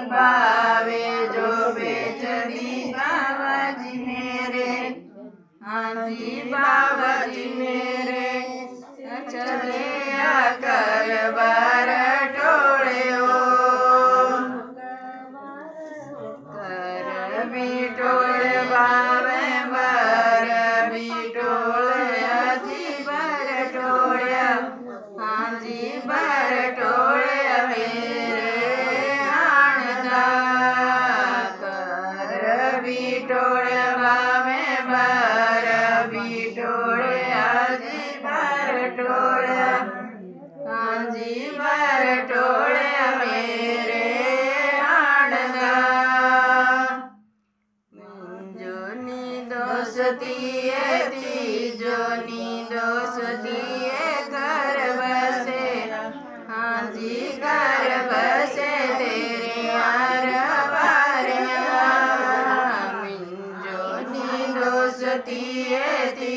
भावे जो बेचती बाबाजी मेरे। हाँ जी बाबाजी मेरे चले कर बार टोड़े हो कर बिटोड़ बावे बार बिटोड़ हजी बार टोड़या। हाँ जी बार टोड़या मेरे आणदा कर बिटोड़ बावे बार बिटोड़ हजी बार टोड़या। हाँ जी बार टोड़या मेरे आणदा जोनी दोस्तीए तीजोनी दोस्तीए घर बसे। हाँ जी घर बसे तेरे यार बारिया मिंजोनी दोस्तीए ती